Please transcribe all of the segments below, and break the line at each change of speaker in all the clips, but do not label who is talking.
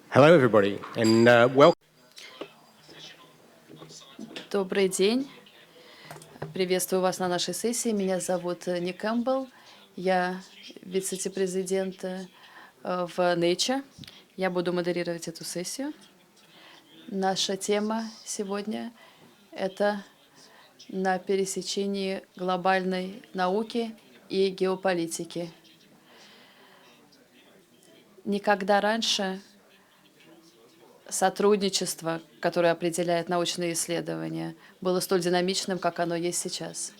Hello, everybody, and welcome.
Добрый день. Приветствую вас на нашей сессии. Меня зовут Campbell. Я вице-президент в Nature. Я буду модерировать эту сессию. Наша тема сегодня — это на пересечении глобальной науки и геополитики. Никогда раньше сотрудничество, которое определяет научные исследования, было столь динамичным, как оно есть сейчас.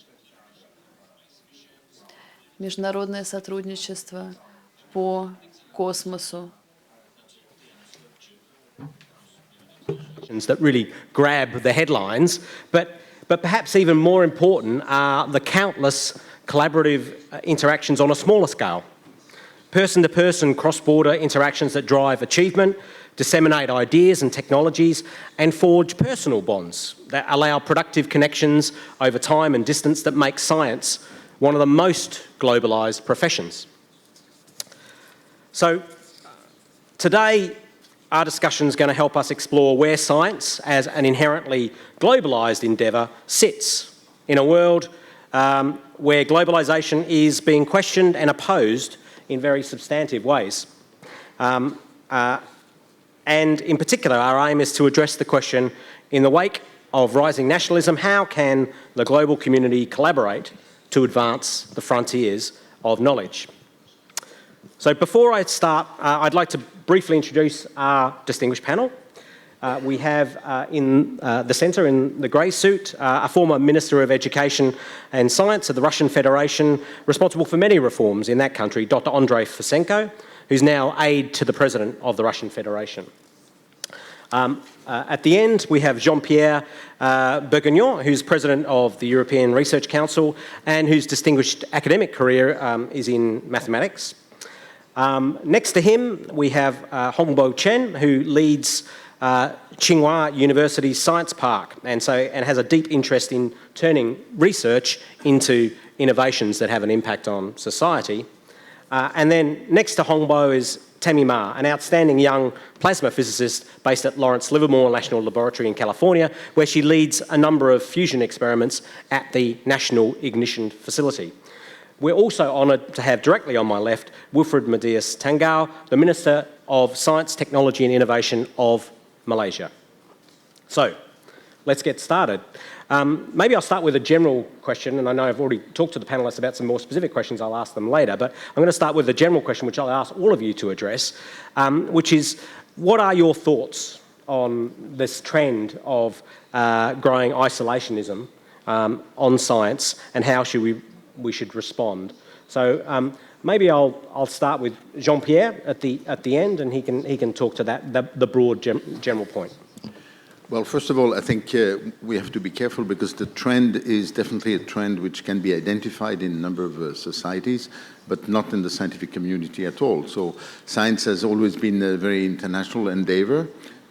Международное сотрудничество по космосу.
That really grab the headlines, but perhaps even more important are the countless collaborative interactions on a smaller scale. Person-to-person, cross-border interactions that drive achievement, disseminate ideas and technologies, and forge personal bonds that allow productive connections over time and distance that make science one of the most globalised professions. So today, our discussion is going to help us explore where science, as an inherently globalised endeavour, sits in a world where globalisation is being questioned and opposed in very substantive ways. And in particular, our aim is to address the question, in the wake of rising nationalism, how can the global community collaborate to advance the frontiers of knowledge? So before I start, I'd like to briefly introduce our distinguished panel. We have in the centre, in the grey suit, a former Minister of Education and Science of the Russian Federation, responsible for many reforms in that country, Dr. Andrei Fursenko, who's now aide to the President of the Russian Federation. At the end, we have Jean-Pierre Bourguignon, who's President of the European Research Council and whose distinguished academic career is in mathematics. Next to him, we have Hongbo Chen, who leads Tsinghua University's Science Park and has a deep interest in turning research into innovations that have an impact on society. And then next to Hongbo is Tammy, an outstanding young plasma physicist based at Lawrence Livermore National Laboratory in California, where she leads a number of fusion experiments at the National Ignition Facility. We're also honoured to have directly on my left Wilfred Madius Tangau, the Minister of Science, Technology and Innovation of Malaysia. So, let's get started. Maybe I'll start with a general question, and I know I've already talked to the panellists about some more specific questions. I'll ask them later, but I'm going to start with a general question which I'll ask all of you to address, which is, what are your thoughts on this trend of growing isolationism on science, and how we should respond? So maybe I'll start with Jean-Pierre at the end, and he can talk to that the broad general point.
Well, first of all, I think we have to be careful, because the trend is definitely a trend which can be identified in a number of societies, but not in the scientific community at all. So science has always been a very international endeavor,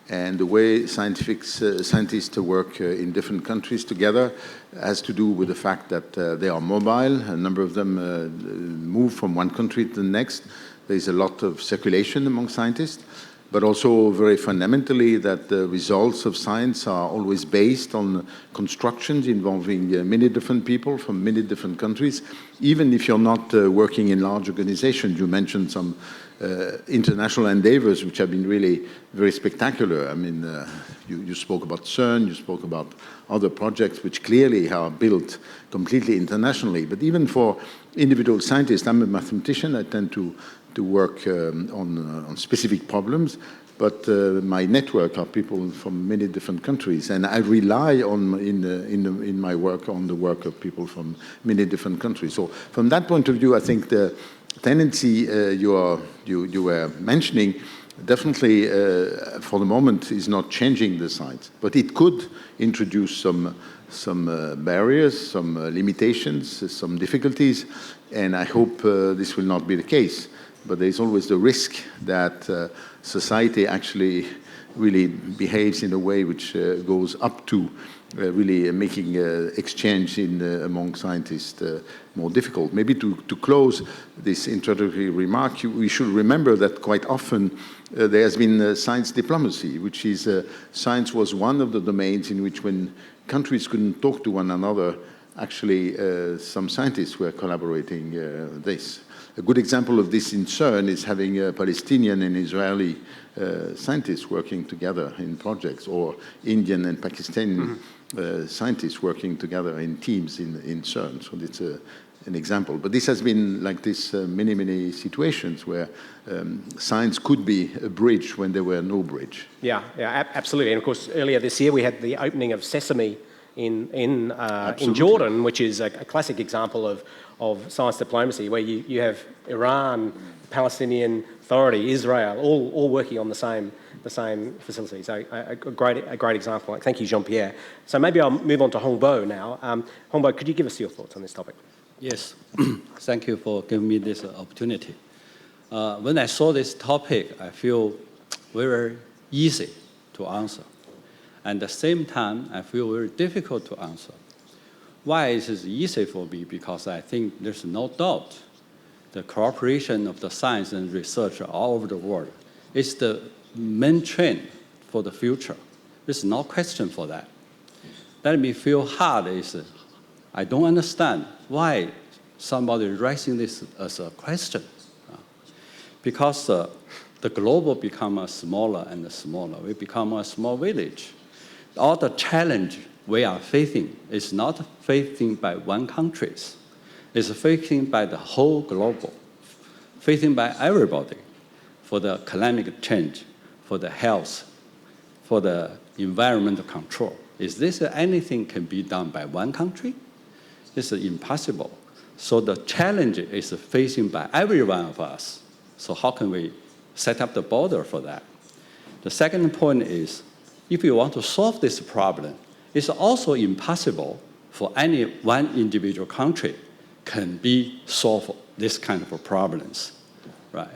and the way scientists work in different countries together has to do with the fact that they are mobile. A number of them move from one country to the next. There's a lot of circulation among scientists, but also very fundamentally that the results of science are always based on constructions involving many different people from many different countries, even if you're not working in large organizations. You mentioned some international endeavors which have been really very spectacular. I mean, you spoke about CERN, you spoke about other projects which clearly are built completely internationally. But even for individual scientists, I'm a mathematician, I tend to work on specific problems, but my network are people from many different countries, and I rely on in my work on the work of people from many different countries. So from that point of view, I think the tendency you were mentioning definitely for the moment is not changing the science, but it could introduce some barriers, some limitations, some difficulties, and I hope this will not be the case. But there's always the risk that society actually really behaves in a way which goes up to really making exchange among scientists more difficult. Maybe to close this introductory remark, we should remember that quite often there has been science diplomacy, which is science was one of the domains in which when countries couldn't talk to one another, actually some scientists were collaborating this. A good example of this in CERN is having Palestinian and Israeli scientists working together in projects, or Indian and Pakistani scientists working together in teams in CERN. So it's an example. But this has been like this many, many situations where science could be a bridge when there were no bridge.
Yeah, absolutely. And of course, earlier this year we had the opening of Sesame in Jordan, which is a classic example of science diplomacy, where you have Iran, Palestinian Authority, Israel, all working on the same facility. So a great example. Thank you, Jean-Pierre. So maybe I'll move on to Hongbo now. Hongbo, could you give us your thoughts on this topic?
Yes, thank you for giving me this opportunity. When I saw this topic, I feel very easy to answer. And at the same time, I feel very difficult to answer. Why is it easy for me? Because I think there's no doubt the cooperation of the science and research all over the world is the main trend for the future. There's no question for that. That me feel hard is I don't understand why somebody is raising this as a question. Because the global becomes smaller and smaller. We become a small village. All the challenge we are facing is not facing by one country. It's facing by the whole global, facing by everybody for the climate change, for the health, for the environmental control. Is this anything can be done by one country? It's impossible. So the challenge is facing by every one of us. So how can we set up the border for that? The second point is, if you want to solve this problem, it's also impossible for any one individual country can be solve this kind of problems, right?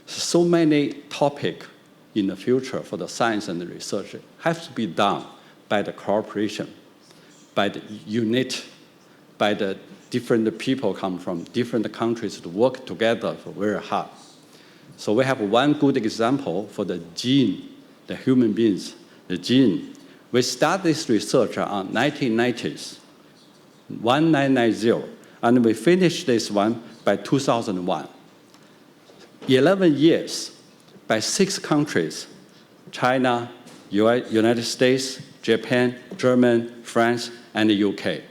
So many topics in the future for the science and the research have to be done by the cooperation, by the unit, by the different people come from different countries to work together for very hard. So we have one good example for the gene, the human beings, the gene. We started this research on 1990s, 1990, and we finished this one by 2001. 11 years by 6 countries, China, United States, Japan, Germany, France, and the UK.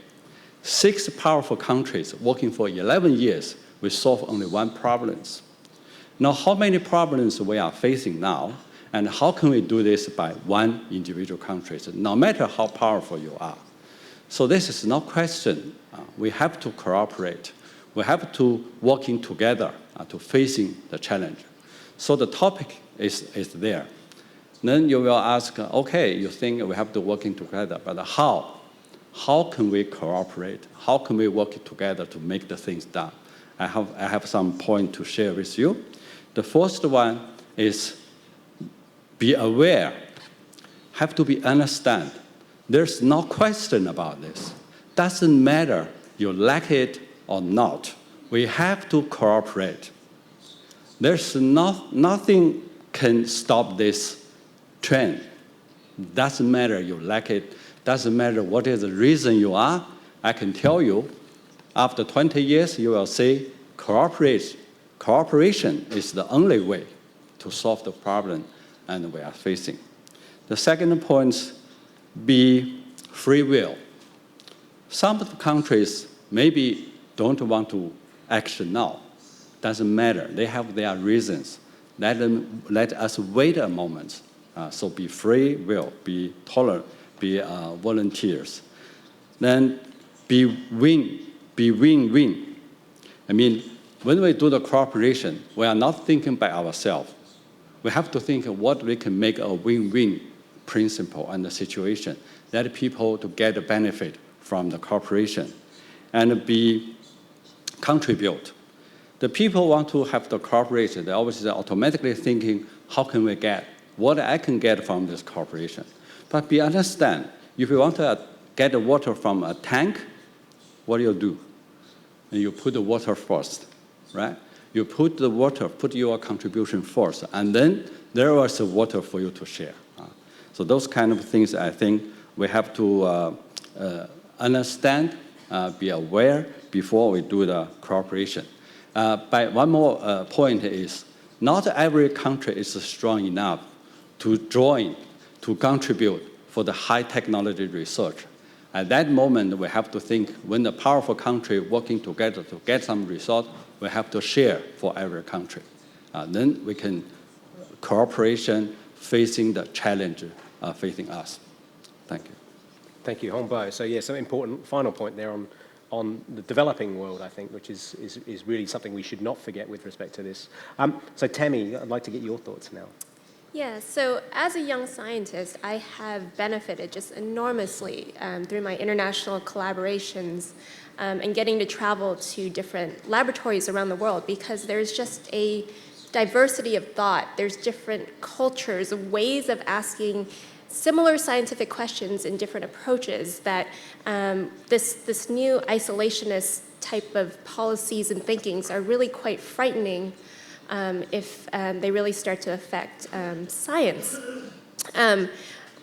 6 powerful countries working for 11 years, we solve only one problem. Now, how many problems we are facing now, and how can we do this by one individual country, no matter how powerful you are? So this is no question. We have to cooperate. We have to working together to facing the challenge. So the topic is there. Then you will ask, okay, you think we have to working together, but how? How can we cooperate? How can we work together to make the things done? I have some point to share with you. The first one is be aware, have to be understand. There's no question about this. Doesn't matter you like it or not. We have to cooperate. There's nothing can stop this trend. Doesn't matter you like it. Doesn't matter what is the reason you are. I can tell you, after 20 years, you will say cooperation is the only way to solve the problem and we are facing. The second point, be free will. Some of the countries maybe don't want to action now. Doesn't matter. They have their reasons. Let us wait a moment. So be free will, be tolerant, be volunteers. Then be win-win. I mean, when we do the cooperation, we are not thinking by ourselves. We have to think of what we can make a win-win principle and the situation, let people to get the benefit from the cooperation and be contribute. The people want to have the cooperation. They always are automatically thinking, how can we get what I can get from this cooperation? But we understand, if we want to get the water from a tank, what do? And you put the water first, right? You put the water, put your contribution first, and then there was the water for you to share. So those kind of things, I think we have to understand, be aware before we do the cooperation. But one more point is, not every country is strong enough to join, to contribute for the high technology research. At that moment, we have to think, when the powerful country working together to get some result, we have to share for every country. Then we can cooperation facing the challenge facing us. Thank you.
Thank you, Hongbo. So yeah, some important final point there on the developing world, I think, which is really something we should not forget with respect to this. So Tammy, I'd like to get your thoughts now.
Yeah, so as a young scientist, I have benefited just enormously through my international collaborations and getting to travel to different laboratories around the world, because there's just a diversity of thought. There's different cultures, ways of asking similar scientific questions and different approaches that this new isolationist type of policies and thinkings are really quite frightening if they really start to affect science.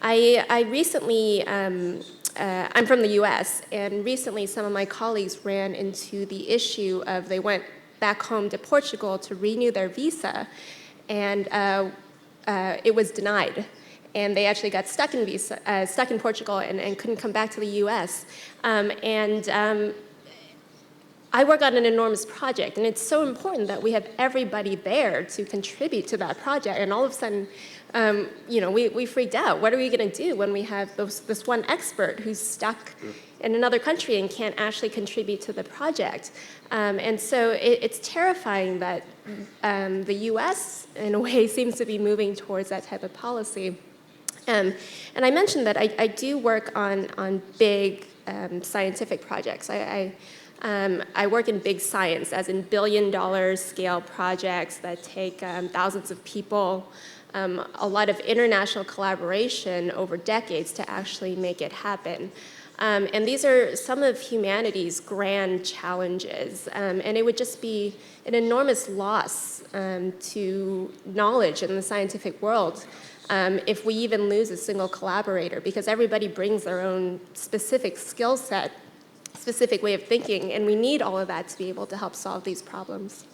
I recently, I'm from the US, and recently some of my colleagues ran into the issue of they went back home to Portugal to renew their visa, and it was denied. And they actually got stuck in Portugal and couldn't come back to the US. I work on an enormous project, and it's so important that we have everybody there to contribute to that project. And all of a sudden, we freaked out. What are we going to do when we have this one expert who's stuck in another country and can't actually contribute to the project? And so it's terrifying that the US, in a way, seems to be moving towards that type of policy. And I mentioned that I do work on big scientific projects. I work in big science, as in billion-dollar scale projects that take thousands of people, a lot of international collaboration over decades to actually make it happen. And these are some of humanity's grand challenges, and it would just be an enormous loss to knowledge in the scientific world if we even lose a single collaborator, because everybody brings their own specific skill set, specific way of thinking, and we need all of that to be able to help solve these problems.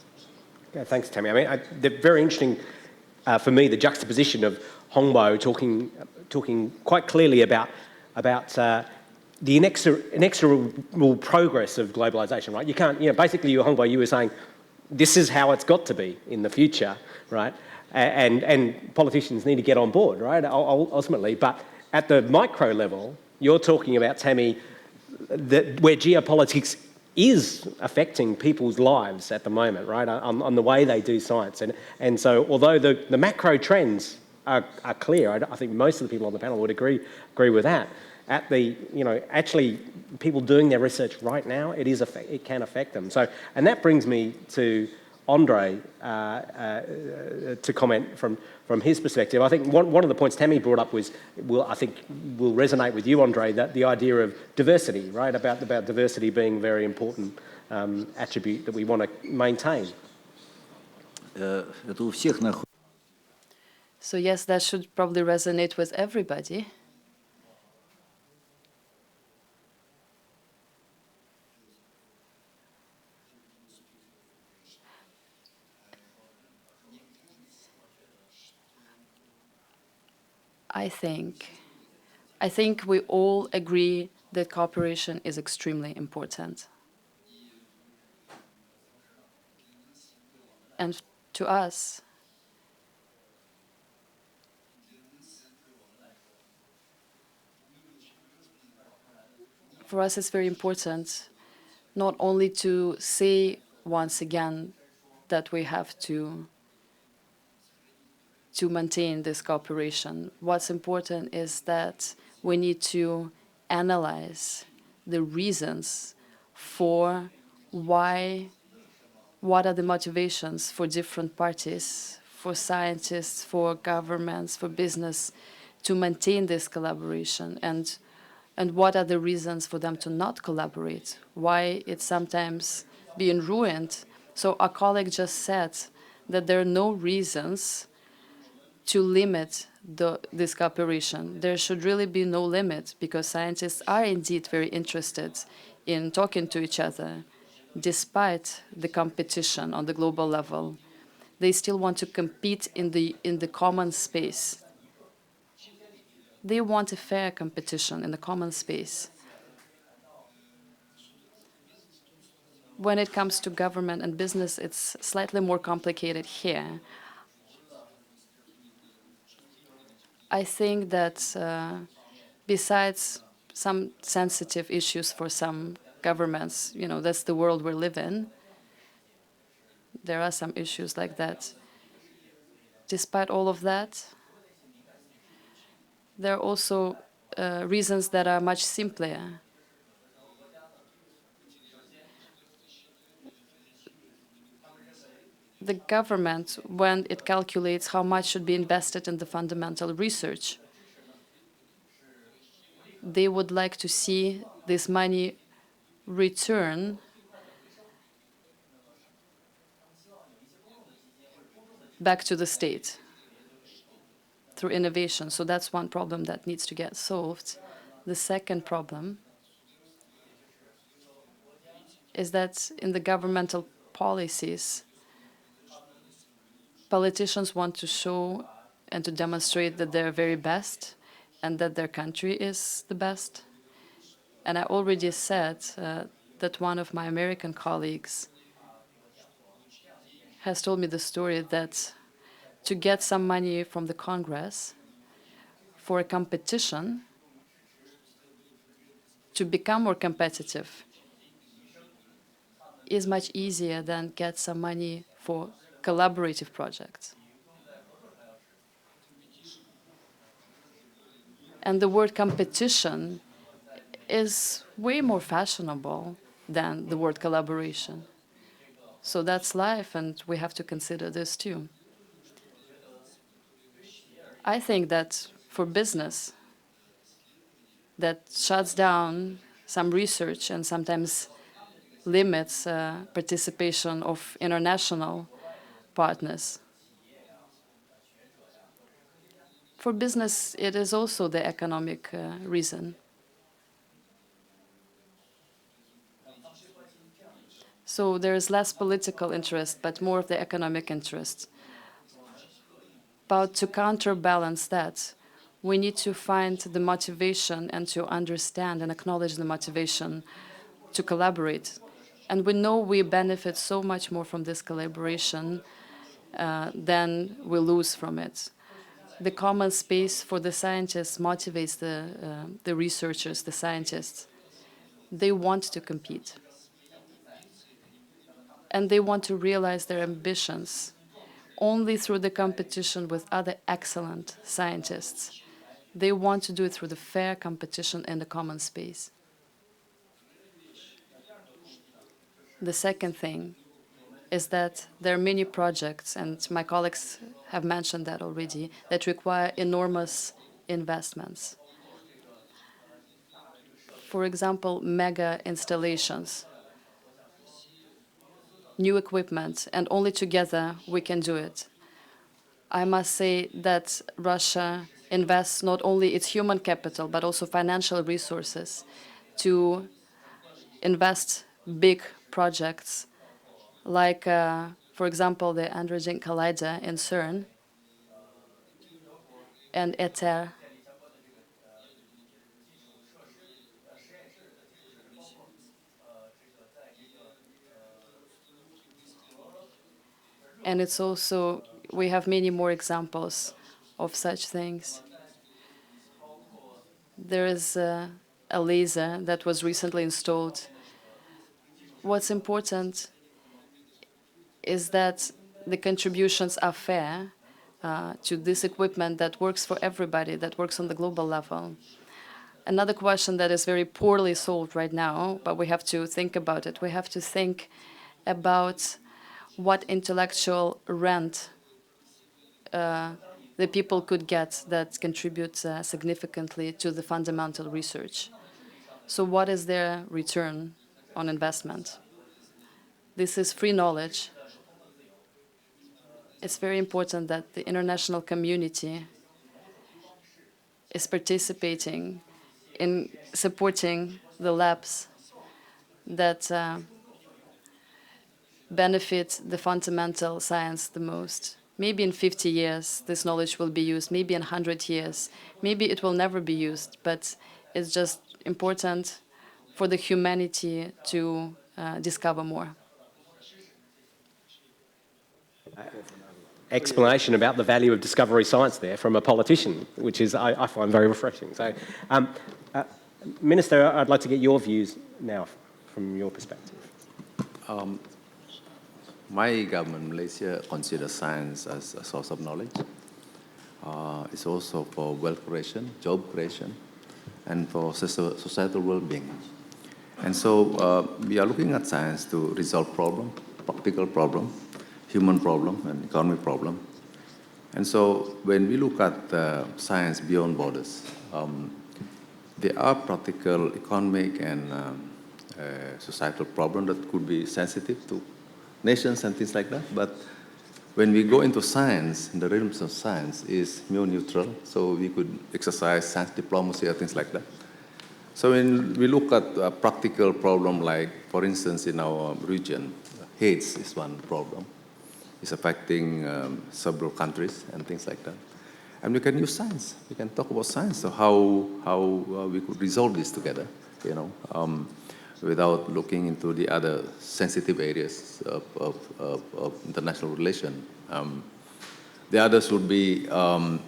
Yeah, thanks, Tammy. I mean, they're very interesting for me, the juxtaposition of Hongbo talking quite clearly about the inexorable progress of globalisation, right? You can't, basically, Hongbo, you were saying, this is how it's got to be in the future, right? And politicians need to get on board, right, ultimately. But at the micro level, you're talking about, Tammy, where geopolitics is affecting people's lives at the moment, right, on the way they do science. And so although the macro trends are clear, I think most of the people on the panel would agree with that. At the, actually people doing their research right now, it can affect them. So, and that brings me to Andrei to comment from his perspective. I think one of the points Tammy brought up will resonate with you, Andrei, that the idea of diversity, right, about diversity being a very important attribute that we want to maintain.
So yes, that should probably resonate with everybody. I think we all agree that cooperation is extremely important. And to us, for us it's very important not only to say once again that we have to maintain this cooperation. What's important is that we need to analyze the reasons for what are the motivations for different parties, for scientists, for governments, for business, to maintain this collaboration. And And what are the reasons for them to not collaborate? Why it's sometimes being ruined? So our colleague just said that there are no reasons to limit this cooperation. There should really be no limit, because scientists are indeed very interested in talking to each other, despite the competition on the global level. They still want to compete in the common space. They want a fair competition in the common space. When it comes to government and business, it's slightly more complicated here. I think that besides some sensitive issues for some governments, that's the world we live in. There are some issues like that. Despite all of that, there are also reasons that are much simpler. The government, when it calculates how much should be invested in the fundamental research, they would like to see this money return back to the state through innovation. So that's one problem that needs to get solved. The second problem is that in the governmental policies, politicians want to show and to demonstrate that they're very best and that their country is the best. And I already said that one of my American colleagues has told me the story that to get some money from the Congress for a competition, to become more competitive, is much easier than get some money for collaborative projects. And the word competition is way more fashionable than the word collaboration. So that's life, and we have to consider this too. I think that for business that shuts down some research and sometimes limits participation of international partners, for business it is also the economic reason. So there is less political interest, but more of the economic interest. But to counterbalance that, we need to find the motivation and to understand and acknowledge the motivation to collaborate. And we know we benefit so much more from this collaboration than we lose from it. The common space for the scientists motivates the researchers, the scientists. They want to compete. And they want to realize their ambitions only through the competition with other excellent scientists. They want to do it through the fair competition in the common space. The second thing is that there are many projects, and my colleagues have mentioned that already, that require enormous investments. For example, mega installations, new equipment, and only together we can do it. I must say that Russia invests not only its human capital, but also financial resources to invest big projects like, for example, the Andrei Collider in CERN and Aide. And it's also, we have many more examples of such things. There is a laser that was recently installed. What's important is that the contributions are fair to this equipment that works for everybody, that works on the global level. Another question that is very poorly solved right now, but we have to think about it. We have to think about what intellectual rent the people could get that contributes significantly to the fundamental research. So what is their return on investment? This is free knowledge. It's very important that the international community is participating in supporting the labs that benefit the fundamental science the most. Maybe in 50 years, this knowledge will be used. Maybe in 100 years. Maybe it will never be used, but it's just important for the humanity to discover more.
Explanation about the value of discovery science there from a politician, which is, I find very refreshing. So, Minister, I'd like to get your views now from your perspective.
My government, Malaysia, considers science as a source of knowledge. It's also for wealth creation, job creation, and for societal well-being. And so we are looking at science to resolve problems, practical problems, human problem and economic problem. And so when we look at science beyond borders, there are practical economic and societal problems that could be sensitive to nations and things like that. But when we go into science, the realms of science is more neutral, so we could exercise science diplomacy or things like that. So when we look at a practical problem like, for instance, in our region, AIDS is one problem. It's affecting several countries and things like that. And we can use science. We can talk about science, so how we could resolve this together, you know, without looking into the other sensitive areas of international relation. The others would be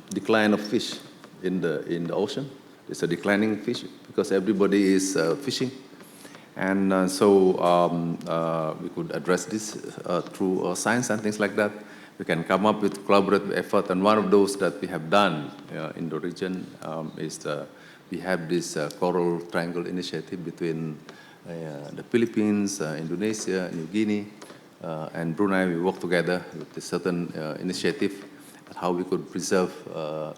decline of fish in the ocean. There's a declining fish because everybody is fishing. And so we could address this through science and things like that. We can come up with collaborative effort, and one of those that we have done in the region is we have this Coral Triangle Initiative between the Philippines, Indonesia, New Guinea, and Brunei. We work together with a certain initiative at how we could preserve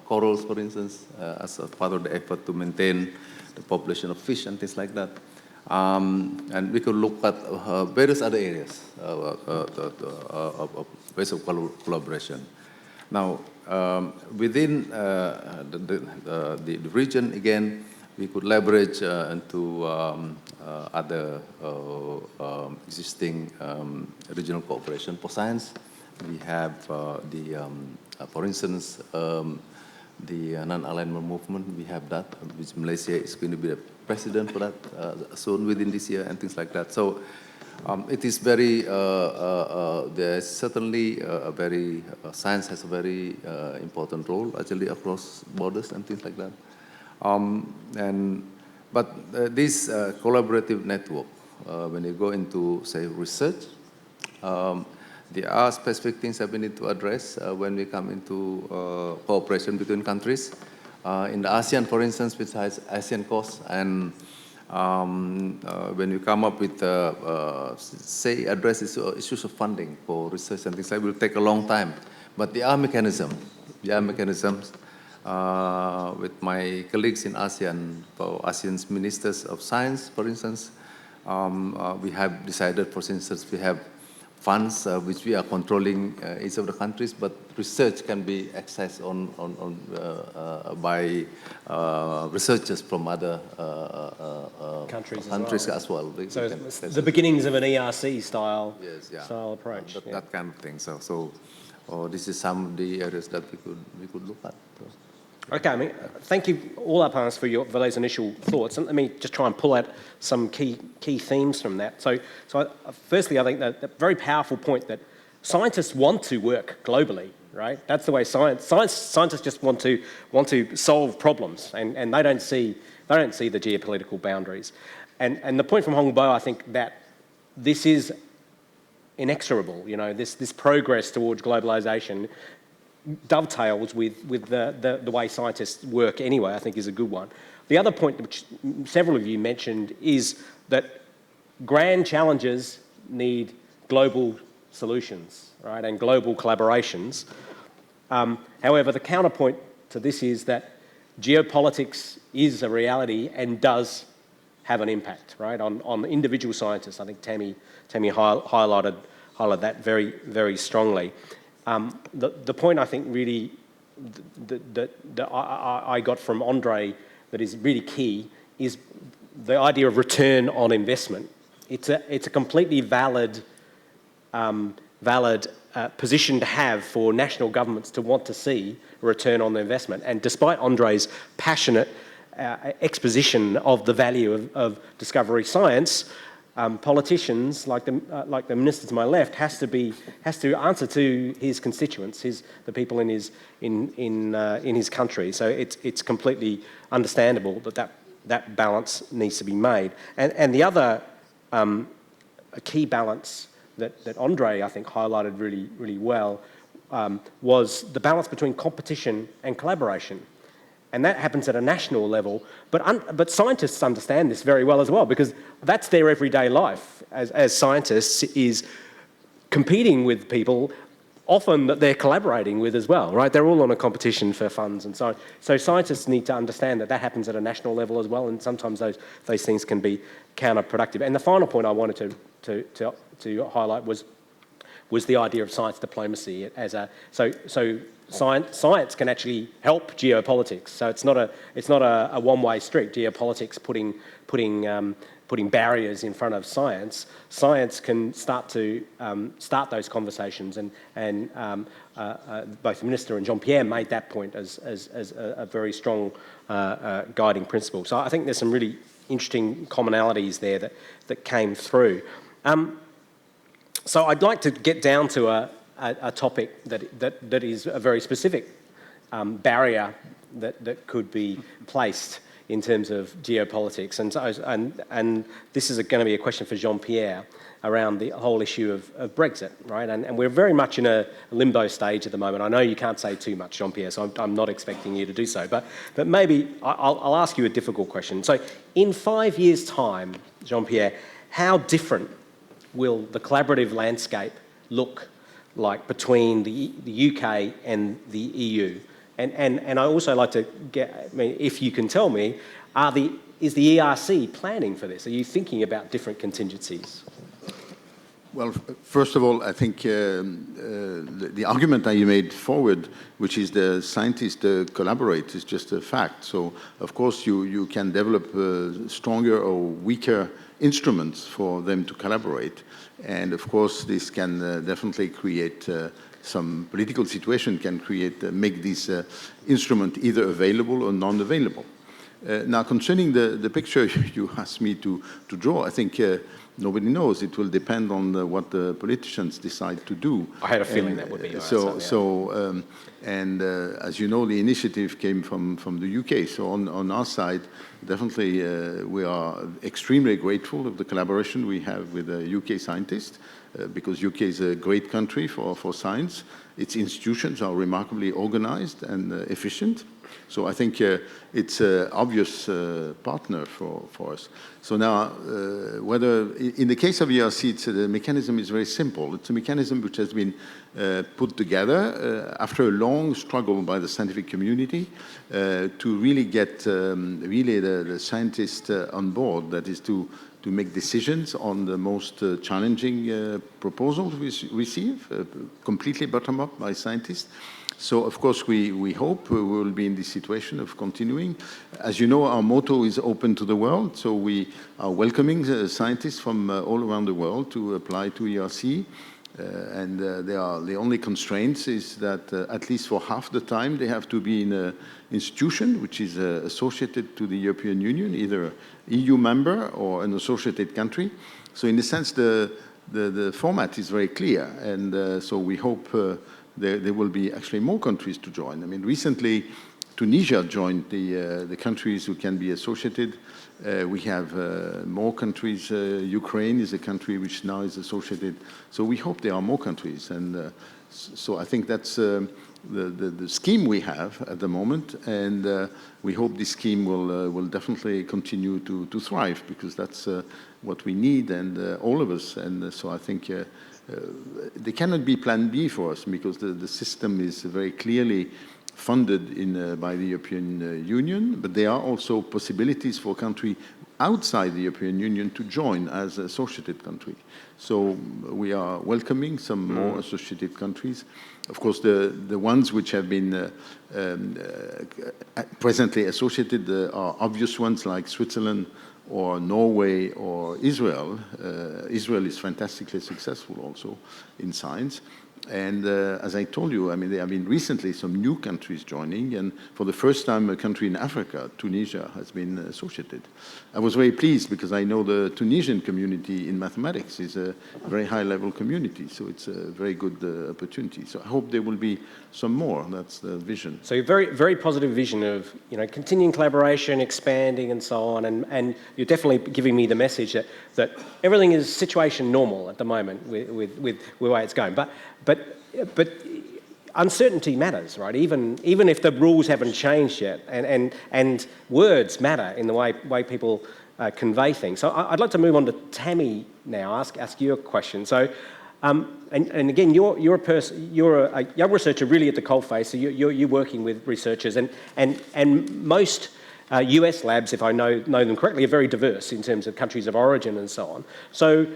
corals, for instance, as a part of the effort to maintain the population of fish and things like that. And we could look at various other areas of ways of collaboration. Now, within the region, again, we could leverage into other existing regional cooperation for science. We have for instance, the non-alignment movement. We have that, which Malaysia is going to be the president for that soon within this year and things like that. So it is very, there's certainly a very, science has a very important role actually across borders and things like that. But this collaborative network, when you go into, say, research, there are specific things that we need to address when we come into cooperation between countries. In the ASEAN, for instance, which has ASEAN costs, and when we come up with, say, address issues of funding for research and things like that, will take a long time. But there are mechanisms. With my colleagues in ASEAN, for ASEAN's ministers of science, for instance, we have decided, for instance, we have funds which we are controlling each of the countries, but research can be accessed by researchers from other countries as well.
So it's the beginnings of an ERC style, style approach.
That kind of thing. So this is some of the areas that we could look at.
Okay, I mean, thank you all our panelists for those initial thoughts. And let me just try and pull out some key themes from that. So firstly, I think that a very powerful point that scientists want to work globally, right? That's the way scientists just want to solve problems, and they don't see the geopolitical boundaries. And the point from Hongbo, I think that this is inexorable. You know, this progress towards globalisation dovetails with the way scientists work anyway, I think is a good one. The other point, which several of you mentioned, is that grand challenges need global solutions, right, and global collaborations. However, the counterpoint to this is that geopolitics is a reality and does have an impact, right, on individual scientists. I think Tammy highlighted that very, very strongly. The point I think really that I got from Andrei that is really key is the idea of return on investment. It's a completely valid position to have for national governments to want to see a return on their investment. And despite Andrei's passionate exposition of the value of discovery science, politicians like the minister to my left has to answer to his constituents, the people in his country. So it's completely understandable that balance needs to be made. And the other a key balance that Andrei, I think, highlighted really well was the balance between competition and collaboration. And that happens at a national level, but scientists understand this very well as well, because that's their everyday life as scientists, is competing with people often that they're collaborating with as well, right? They're all on a competition for funds and so on. So scientists need to understand that happens at a national level as well, and sometimes those things can be counterproductive. And the final point I wanted to highlight was the idea of science diplomacy as so science can actually help geopolitics. So it's not a one-way street. Geopolitics putting barriers in front of science. Science can start those conversations, and both the Minister and Jean-Pierre made that point as a very strong guiding principle. So I think there's some really interesting commonalities there that came through. So I'd like to get down to a topic that is a very specific barrier that could be placed in terms of geopolitics, and this is going to be a question for Jean-Pierre around the whole issue of Brexit, right? And we're very much in a limbo stage at the moment. I know you can't say too much, Jean-Pierre, so I'm not expecting you to do so, but maybe I'll ask you a difficult question. So in 5 years' time, Jean-Pierre, how different will the collaborative landscape look like between the UK and the EU? And I also like to get, if you can tell me, is the ERC planning for this? Are you thinking about different contingencies?
Well, first of all, I think the argument that you made forward, which is the scientists collaborate, is just a fact. So, of course, you can develop stronger or weaker instruments for them to collaborate. And, of course, this can definitely create some political situation, can make this instrument either available or non-available. Now, concerning the picture you asked me to draw, I think nobody knows. It will depend on what the politicians decide to do.
I had a feeling that would be your
answer. As you know, the initiative came from the UK. So on our side, definitely we are extremely grateful of the collaboration we have with the UK scientists, because UK is a great country for science. Its institutions are remarkably organized and efficient. So I think it's an obvious partner for us. So now, whether in the case of ERC, the mechanism is very simple. It's a mechanism which has been put together after a long struggle by the scientific community to really get the scientists on board. That is to make decisions on the most challenging proposals we receive, completely bottom-up by scientists. So, of course, we hope we will be in this situation of continuing. As you know, our motto is open to the world, so we are welcoming scientists from all around the world to apply to ERC. The only constraints is that at least for half the time they have to be in an institution which is associated to the European Union, either an EU member or an associated country. So in a sense, the format is very clear, and so we hope there will be actually more countries to join. I mean, recently Tunisia joined the countries who can be associated. We have more countries. Ukraine is a country which now is associated. So we hope there are more countries. And so I think that's the scheme we have at the moment. And we hope this scheme will definitely continue to thrive, because that's what we need, and all of us. And so I think there cannot be plan B for us, because the system is very clearly funded by the European Union, but there are also possibilities for countries outside the European Union to join as associated country. So we are welcoming some more associated countries. Of course, the ones which have been presently associated are obvious ones like Switzerland or Norway or Israel. Israel is fantastically successful also in science. And as I told you, I mean, there have been recently some new countries joining, and for the first time, a country in Africa, Tunisia, has been associated. I was very pleased because I know the Tunisian community in mathematics is a very high-level community, so it's a very good opportunity. So I hope there will be some more. That's the vision.
So very, very positive vision of, you know, continuing collaboration, expanding, and so on. And you're definitely giving me the message that everything is situation normal at the moment with the way it's going. But uncertainty matters, right? Even if the rules haven't changed yet, and words matter in the way people convey things. So I'd like to move on to Tammy now. Ask you a question. So, and again, you're a young researcher really at the coalface. So you're working with researchers, and most US labs, if I know them correctly, are very diverse in terms of countries of origin and so on. So.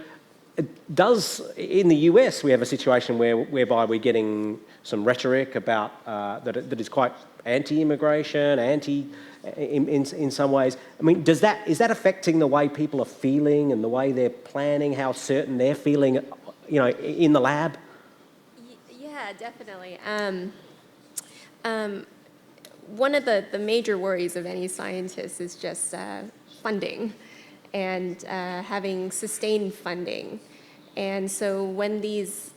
In the US, we have a situation whereby we're getting some rhetoric about that is quite anti-immigration, in some ways. I mean, is that affecting the way people are feeling and the way they're planning, how certain they're feeling, you know, in the lab?
Yeah, definitely. One of the major worries of any scientist is just funding and having sustained funding. And so when this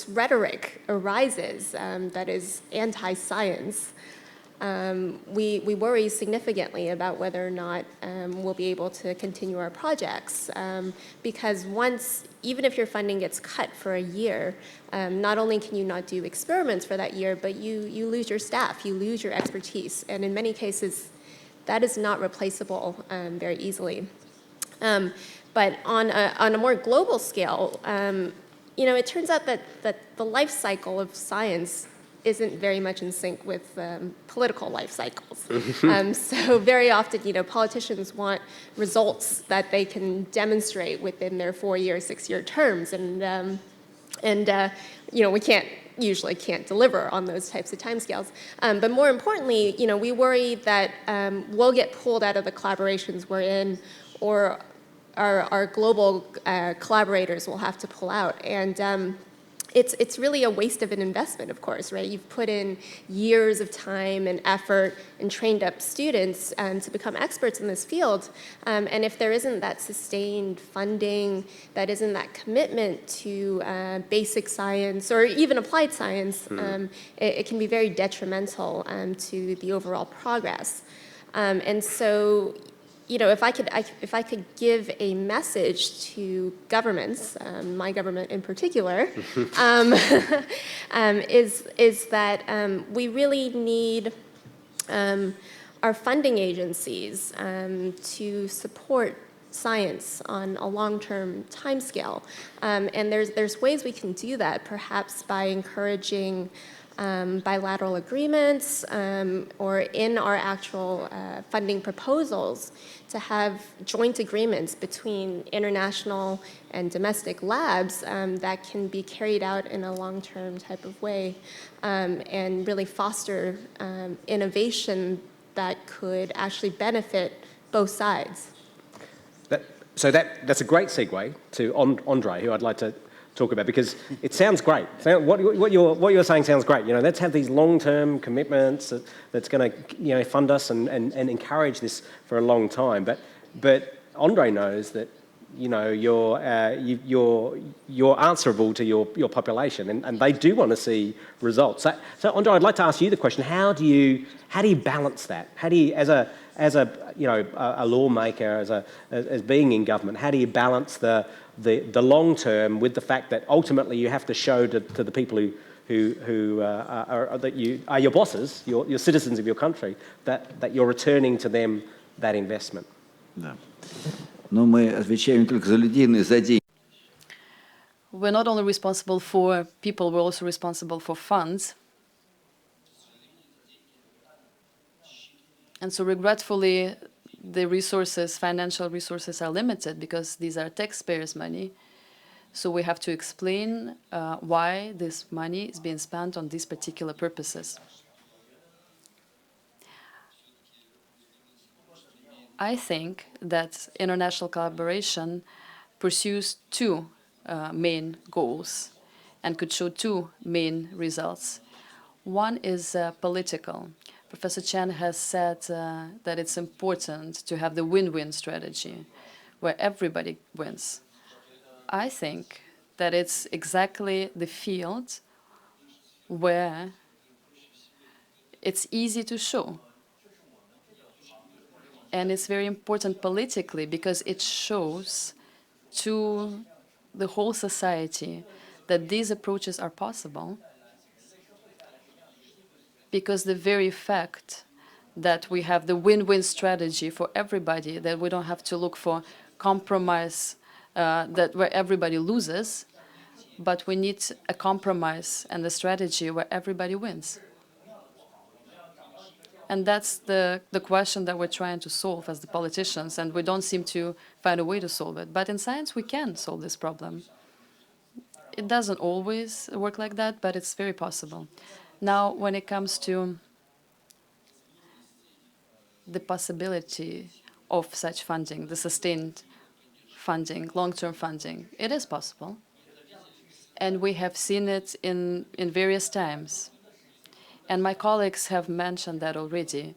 rhetoric arises that is anti-science, we worry significantly about whether or not we'll be able to continue our projects. Because even if your funding gets cut for a year, not only can you not do experiments for that year, but you lose your staff, you lose your expertise. And in many cases, that is not replaceable very easily. But on a more global scale, you know, it turns out that the life cycle of science isn't very much in sync with political life cycles. So very often, you know, politicians want results that they can demonstrate within their 4-year, 6-year terms, and you know, we usually can't deliver on those types of timescales. But more importantly, you know, we worry that we'll get pulled out of the collaborations we're in, or our global collaborators will have to pull out. And it's really a waste of an investment, of course, right? You've put in years of time and effort and trained up students to become experts in this field. And if there isn't that sustained funding, that isn't that commitment to basic science or even applied science, it can be very detrimental to the overall progress. And so, you know, if I could give a message to governments, my government in particular, is that we really need our funding agencies to support science on a long-term timescale. And there's ways we can do that, perhaps by encouraging bilateral agreements or in our actual funding proposals to have joint agreements between international and domestic labs that can be carried out in a long-term type of way and really foster innovation that could actually benefit both sides.
So that's a great segue to Andrei, who I'd like to talk about, because it sounds great. What you're saying sounds great. You know, let's have these long-term commitments that's going to, you know, fund us and encourage this for a long time. But Andrei knows that, you know, you're answerable to your population, and they do want to see results. So Andrei, I'd like to ask you the question: How do you balance that? How do you, as a you know, a lawmaker, as being in government, how do you balance the long term with the fact that ultimately you have to show to the people who are your bosses, your citizens of your country, that you're returning to them that investment?
Да. Но мы отвечаем не только за людей, но и за деньги.
We're not only responsible for people, we're also responsible for funds. And so regretfully, the resources, financial resources, are limited because these are taxpayers' money. So we have to explain why this money is being spent on these particular purposes. I think that international collaboration pursues two main goals and could show two main results. One is political. Professor Chen has said that it's important to have the win-win strategy, where everybody wins. I think that it's exactly the field where it's easy to show. And it's very important politically because it shows to the whole society that these approaches are possible, because the very fact that we have the win-win strategy for everybody, that we don't have to look for compromise that where everybody loses, but we need a compromise and a strategy where everybody wins. And that's the question that we're trying to solve as the politicians, and we don't seem to find a way to solve it. But in science, we can solve this problem. It doesn't always work like that, but it's very possible. Now, when it comes to the possibility of such funding, the sustained funding, long-term funding, it is possible. And we have seen it in various times. And my colleagues have mentioned that already.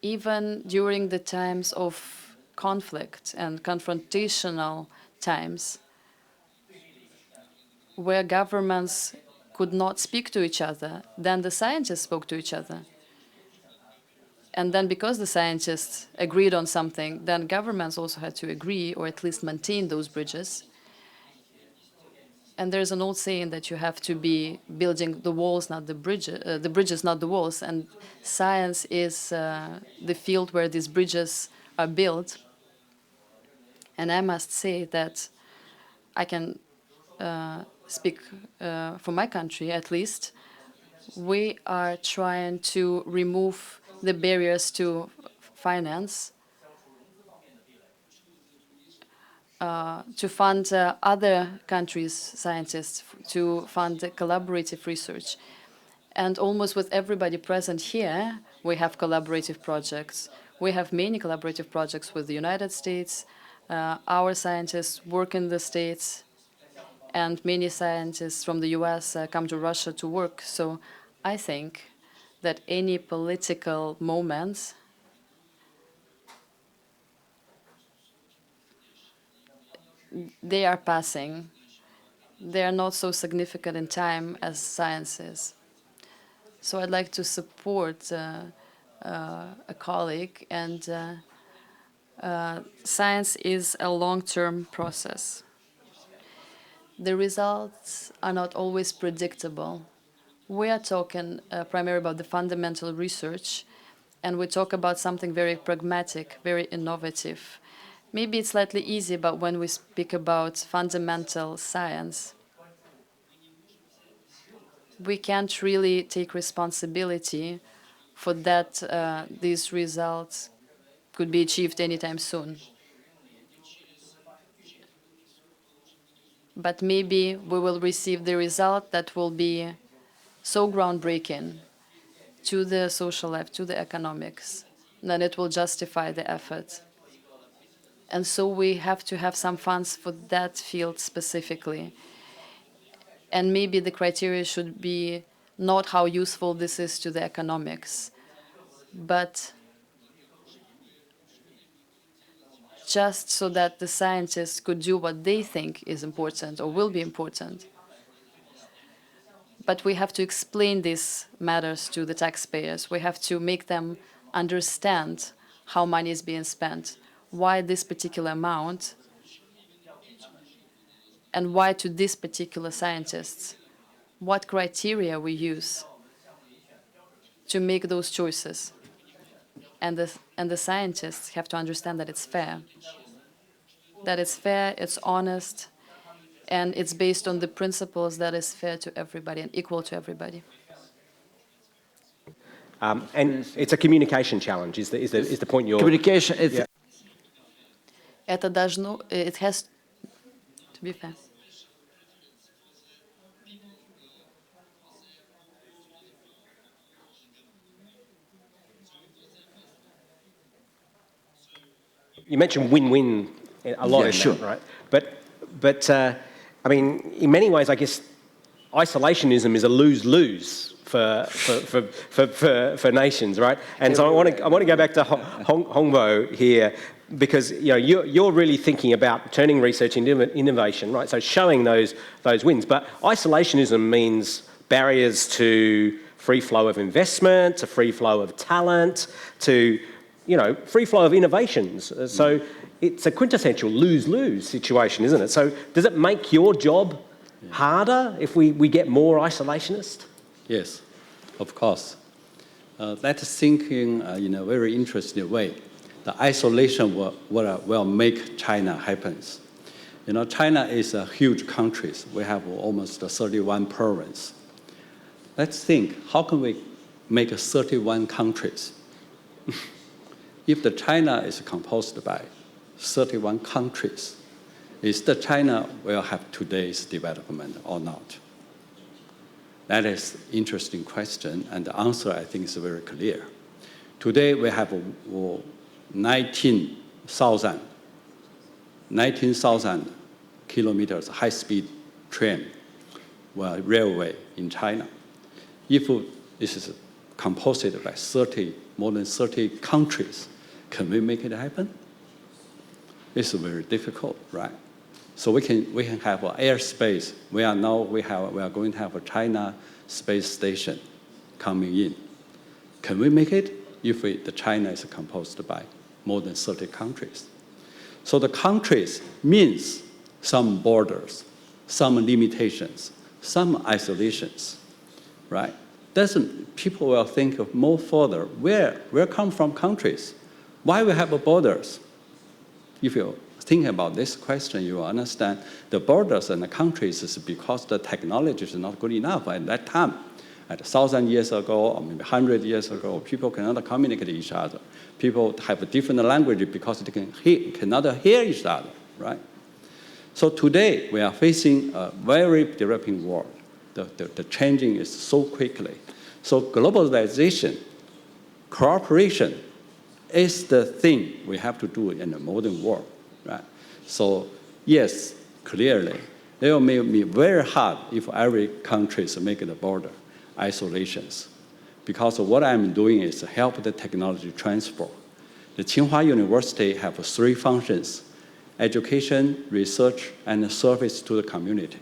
Even during the times of conflict and confrontational times, where governments could not speak to each other, then the scientists spoke to each other. And then because the scientists agreed on something, then governments also had to agree or at least maintain those bridges. And there's an old saying that you have to be building the walls, not the bridges, not the walls. And science is the field where these bridges are built. And I must say that I can speak for my country, at least. We are trying to remove the barriers to finance, to fund other countries' scientists, to fund collaborative research. And almost with everybody present here, we have collaborative projects. We have many collaborative projects with the United States. Our scientists work in the States, and many scientists from the US come to Russia to work. So I think that any political moments they are passing. They are not so significant in time as science is. So I'd like to support a colleague, and science is a long-term process. The results are not always predictable. We are talking primarily about the fundamental research, and we talk about something very pragmatic, very innovative. Maybe it's slightly easy, but when we speak about fundamental science, we can't really take responsibility for that these results could be achieved anytime soon. But maybe we will receive the result that will be so groundbreaking to the social life, to the economics, that it will justify the effort. And so we have to have some funds for that field specifically. And maybe the criteria should be not how useful this is to the economics, but just so that the scientists could do what they think is important or will be important. But we have to explain these matters to the taxpayers. We have to make them understand how money is being spent, why this particular amount, and why to this particular scientists, what criteria we use to make those choices. And the scientists have to understand that it's fair. That it's fair, it's honest, and it's based on the principles that is fair to everybody and equal to everybody.
And it's a communication challenge, is the point you're...
Communication, it's,
Yeah.
It has to be fair.
You mentioned win-win a lot
Yeah,
in
sure.
that, right? But I mean, in many ways, I guess isolationism is a lose-lose for nations, right? And so I want to go back to Hongbo here, because you're really thinking about turning research into innovation, right? So showing those wins. But isolationism means barriers to free flow of investment, to free flow of talent, to free flow of innovations. So it's a quintessential lose-lose situation, isn't it? So does it make your job harder if we get more isolationist?
Yes, of course. Let's think in a very interesting way. The isolation will make China happen. China is a huge country. We have almost 31 provinces. Let's think, how can we make 31 countries? If the China is composed by 31 countries, is the China will have today's development or not? That is an interesting question, and the answer, I think, is very clear. Today, we have 19,000 kilometers high-speed train, railway in China. If this is composed by more than 30 countries, can we make it happen? It's very difficult, right? So we can have an airspace. We are going to have a China space station coming in. Can we make it if the China is composed by more than 30 countries? So the countries means some borders, some limitations, some isolations, right? People will think of more further. Where come from countries? Why we have borders? If you think about this question, you will understand the borders and the countries is because the technology is not good enough at that time. At 1,000 years ago, or maybe 100 years ago, people cannot communicate with each other. People have a different language because they cannot hear each other, right? So today, we are facing a very developing world. The changing is so quickly. So globalization, cooperation is the thing we have to do in the modern world, right? So yes, clearly, it will be very hard if every country make the border isolations, because what I'm doing is help the technology transfer. The Tsinghua University have 3 functions: education, research, and service to the community.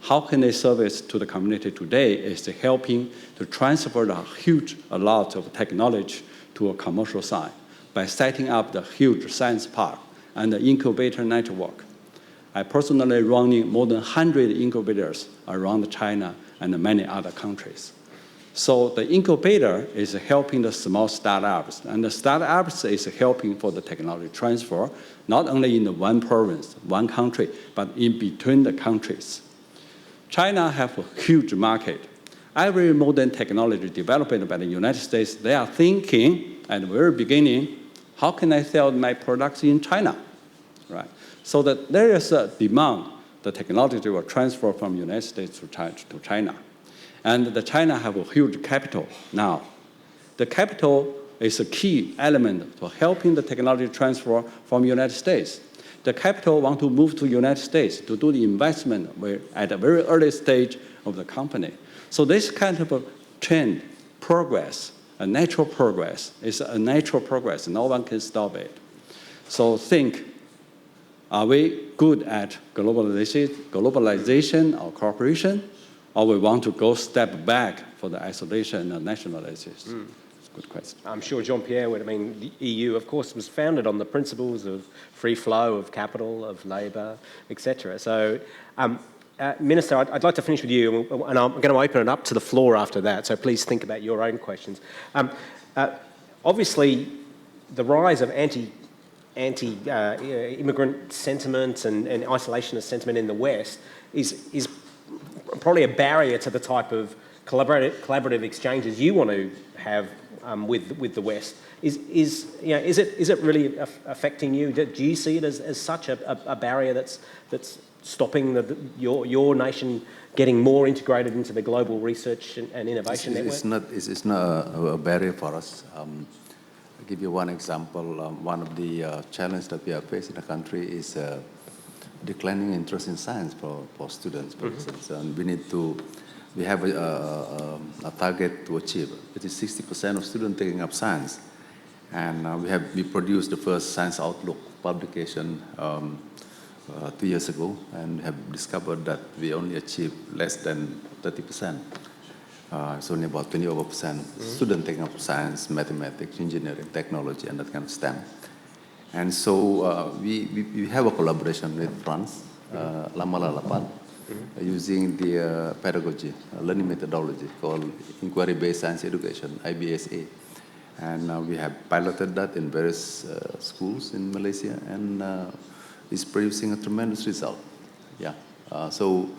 How can they service to the community today is helping to transfer a lot of technology to a commercial side by setting up the huge science park and the incubator network. I personally running more than 100 incubators around China and many other countries. So the incubator is helping the small startups, and the startups is helping for the technology transfer, not only in the one province, one country, but in between the countries. China have a huge market. Every modern technology developed by the United States, they are thinking at the very beginning, how can I sell my products in China, right? So that there is a demand, the technology will transfer from the United States to China. And the China have a huge capital now. The capital is a key element for helping the technology transfer from the United States. The capital want to move to the United States to do the investment at a very early stage of the company. So this kind of a trend, progress, a natural progress, is a natural progress. No one can stop it. So think, are we good at globalization or cooperation, or we want to go step back for the isolation and nationalism? It's a good question.
I'm sure Jean-Pierre would. I mean, the EU, of course, was founded on the principles of free flow of capital, of labour, etc. So, Minister, I'd like to finish with you, and I'm going to open it up to the floor after that, so please think about your own questions. Obviously, the rise of anti-immigrant sentiment and isolationist sentiment in the West is probably a barrier to the type of collaborative exchanges you want to have with the West, is it really affecting you? Do you see it as such a barrier that's stopping your nation getting more integrated into the global research and innovation network?
It's not a barrier for us. I'll give you one example. One of the challenges that we are facing in the country is declining interest in science for students, for instance. And we have a target to achieve. It is 60% of students taking up science. And we produced the first Science Outlook publication 2 years ago, and have discovered that we only achieve less than 30%. It's only about 20% students taking up science, mathematics, engineering, technology, and that kind of STEM. And so we have a collaboration with France, Lama Lalapan, using the pedagogy, learning methodology called Inquiry-Based Science Education, IBSA. And we have piloted that in various schools in Malaysia, and it's producing a tremendous result. Yeah. So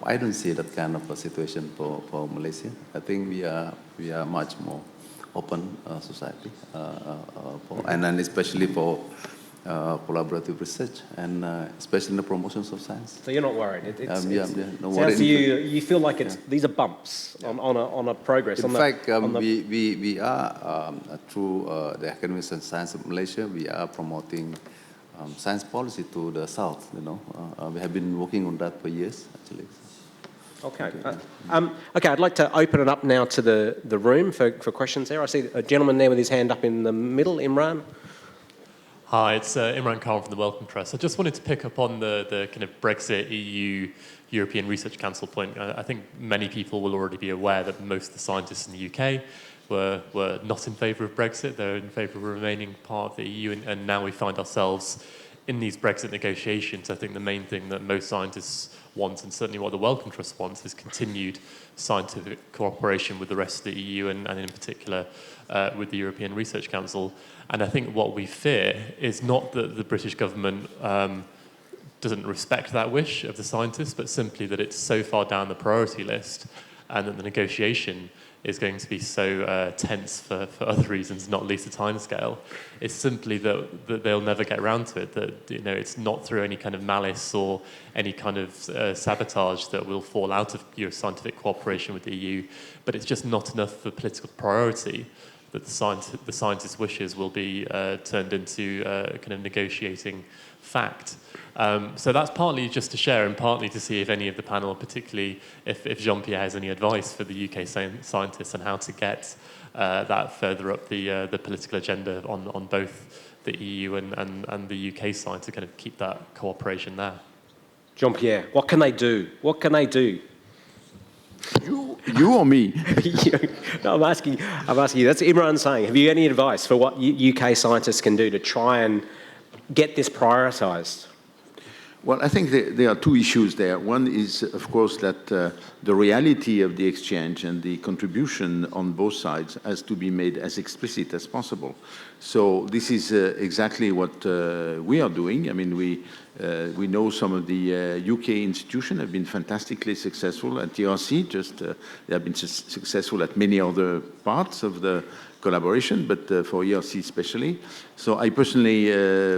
I don't see that kind of a situation for Malaysia. I think we are much more open society, and then especially for collaborative research, and especially in the promotions of science.
So you're not worried? No
sounds
worries. To you feel like these are bumps on a progress.
In fact, we are, through the Academic and Science of Malaysia, we are promoting science policy to the South, we have been working on that for years, actually.
Okay. Okay, I'd like to open it up now to the room for questions there. I see a gentleman there with his hand up in the middle, Imran.
Hi, it's Imran Khan from the Wellcome Trust. I just wanted to pick up on the kind of Brexit, EU, European Research Council point. I think many people will already be aware that most of the scientists in the UK were not in favour of Brexit. They're in favour of remaining part of the EU, and now we find ourselves in these Brexit negotiations. I think the main thing that most scientists want, and certainly what the Wellcome Trust wants, is continued scientific cooperation with the rest of the EU, and in particular with the European Research Council. And I think what we fear is not that the British government doesn't respect that wish of the scientists, but simply that it's so far down the priority list, and that the negotiation is going to be so tense for other reasons, not least the timescale. It's simply that they'll never get around to it, that it's not through any kind of malice or any kind of sabotage that will fall out of your scientific cooperation with the EU, but it's just not enough for political priority that the scientists' wishes will be turned into a kind of negotiating fact. So that's partly just to share, and partly to see if any of the panel, particularly if Jean-Pierre has any advice for the UK scientists on how to get that further up the political agenda on both the EU and the UK side, to kind of keep that cooperation there.
Jean-Pierre, what can they do? What can they do?
You or me?
No, I'm asking you. That's Imran saying. Have you any advice for what UK scientists can do to try and get this prioritised?
Well, I think there are two issues there. One is, of course, that the reality of the exchange and the contribution on both sides has to be made as explicit as possible. So this is exactly what we are doing. I mean, we know some of the UK institutions have been fantastically successful at TRC. They have been successful at many other parts of the collaboration, but for ERC especially. So I personally,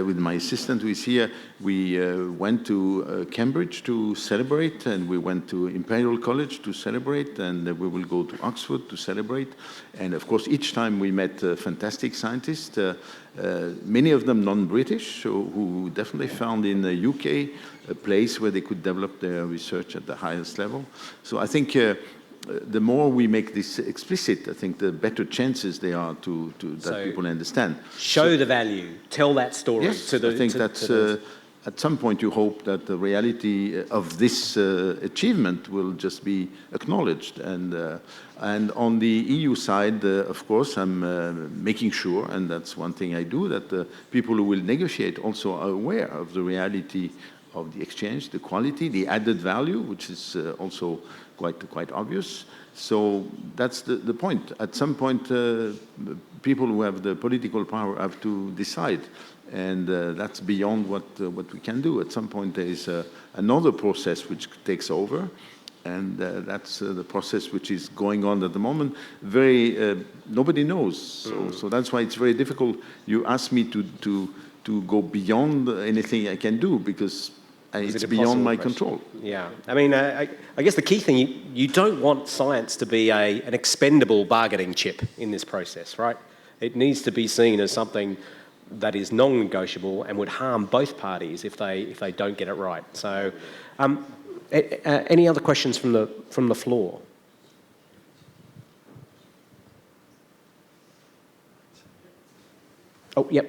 with my assistant who is here, we went to Cambridge to celebrate, and we went to Imperial College to celebrate, and we will go to Oxford to celebrate. And of course, each time we met fantastic scientists, many of them non-British, who definitely found in the UK a place where they could develop their research at the highest level. So I think the more we make this explicit, I think the better chances there are that people understand.
Show the value, tell that story.
Yes, I think that's at some point you hope that the reality of this achievement will just be acknowledged. And on the EU side, of course, I'm making sure, and that's one thing I do, that the people who will negotiate also are aware of the reality of the exchange, the quality, the added value, which is also quite obvious. So that's the point. At some point, people who have the political power have to decide, and that's beyond what we can do. At some point, there is another process which takes over, And that's the process which is going on at the moment. Nobody knows. So that's why it's very difficult. You ask me to go beyond anything I can do because it's beyond my control.
Yeah. I mean, I guess the key thing, you don't want science to be an expendable bargaining chip in this process, right? It needs to be seen as something that is non-negotiable and would harm both parties if they don't get it right. So, any other questions from the floor? Oh, yep.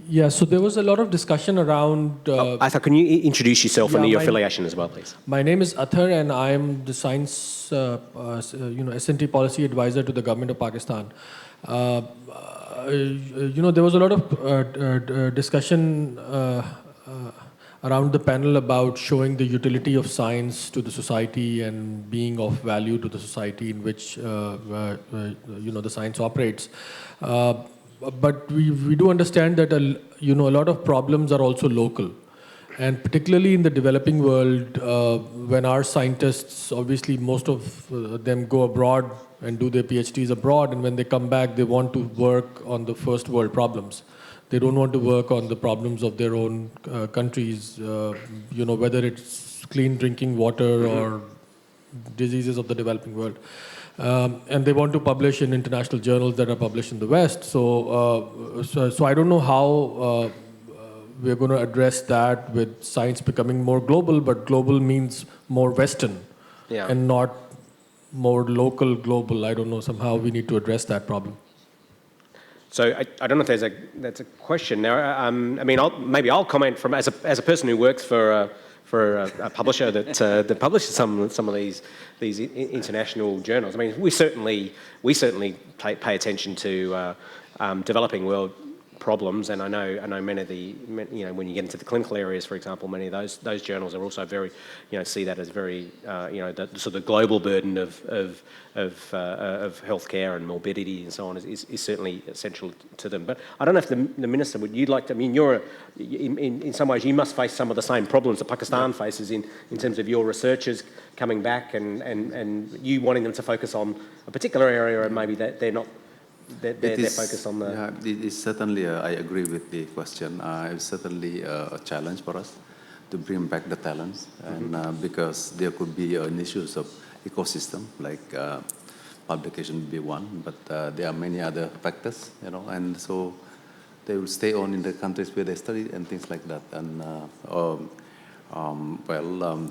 Yeah, so there was a lot of discussion around...
Athar, can you introduce yourself and your affiliation as well, please?
My name is Athar, and I am the science, S&T policy advisor to the government of Pakistan. There was a lot of discussion around the panel about showing the utility of science to the society and being of value to the society in which, the science operates. But we do understand that a lot of problems are also local, and particularly in the developing world, when our scientists, obviously most of them go abroad and do their PhDs abroad, and when they come back, they want to work on the first world problems. They don't want to work on the problems of their own countries, whether it's clean drinking water or diseases of the developing world. And they want to publish in international journals that are published in the West. So I don't know how we're going to address that with science becoming more global, but global means more Western and not more local global. I don't know, somehow we need to address that problem.
So I don't know if that's a question. Now, I mean, maybe I'll comment from as a person who works for a publisher that publishes some of these international journals. I mean, we certainly pay attention to developing world problems, and I know many of the when you get into the clinical areas, for example, many of those journals are also very see that as very the sort of global burden of healthcare and morbidity and so on is certainly essential to them. But I don't know if the minister you'd like to. I mean, you're in some ways you must face some of the same problems that Pakistan faces in terms of your researchers coming back and you wanting them to focus on a particular area and maybe that they're not. They're focused on the...
Yeah, it is certainly, I agree with the question. It's certainly a challenge for us to bring back the talents, and because there could be issues of ecosystem, like publication would be one, but there are many other factors, and so they will stay on in the countries where they study and things like that. And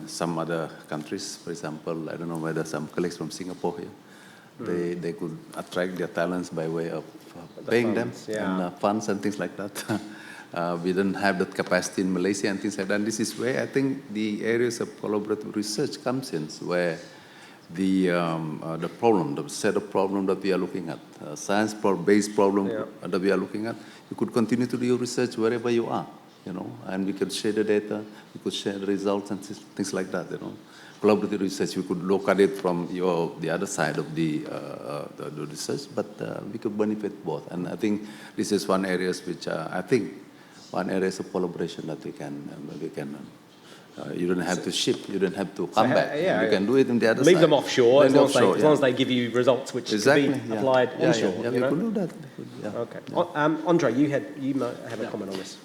some other countries, for example, I don't know whether some colleagues from Singapore here, they could attract their talents by way of paying
funds,
them and funds and things like that. We don't have that capacity in Malaysia and things like that. And this is where I think the areas of collaborative research comes in, where the problem, the set of problems that we are looking at, science-based problem that we are looking at, you could continue to do your research wherever you are, and we could share the data, we could share the results and things like that, Collaborative research, we could look at it from the other side of the research, but we could benefit both. And I think this is one area which one area of collaboration that we can you don't have to ship, you don't have to come back. You can do it in the other side.
Leave them offshore as long as they give you results which can be applied onshore.
Yeah, we could do that.
Okay. Andrei, you might have a comment on this.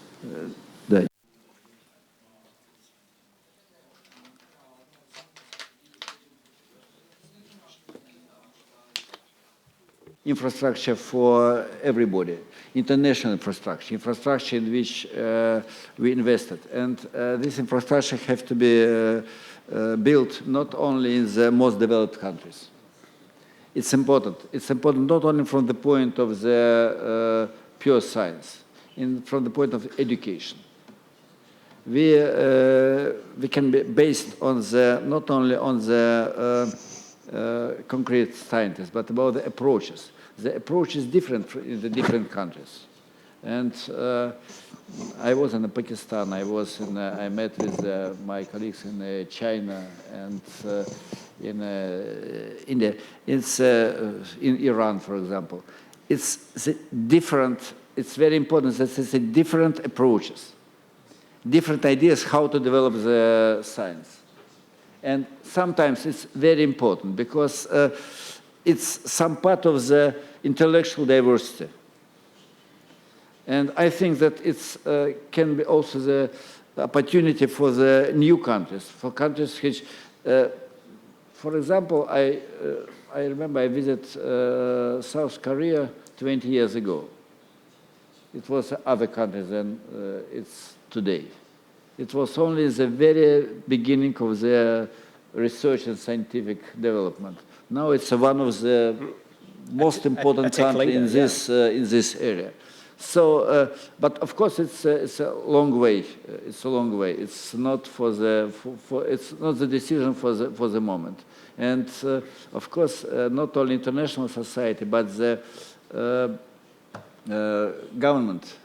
Infrastructure for everybody, international infrastructure in which we invested. And this infrastructure has to be built not only in the most developed countries. It's important. It's important not only from the point of the pure science, from the point of education. We can be based on not only on the concrete scientists, but about the approaches. The approach is different in the different countries. And I was in Pakistan, I met with my colleagues in China and in India. It's in Iran, for example. It's the different it's very important that it's different approaches, different ideas how to develop the science. And sometimes it's very important because it's some part of the intellectual diversity. And I think that it's can be also the opportunity for the new countries, for countries which, for example, I remember I visited South Korea 20 years ago. It was other country than it's today. It was only the very beginning of their research and scientific development. Now it's one of the most important countries in this area. So, but of course, it's a long way. It's a long way. It's not for the it's not the decision for the moment. And of course, not only international society, but the government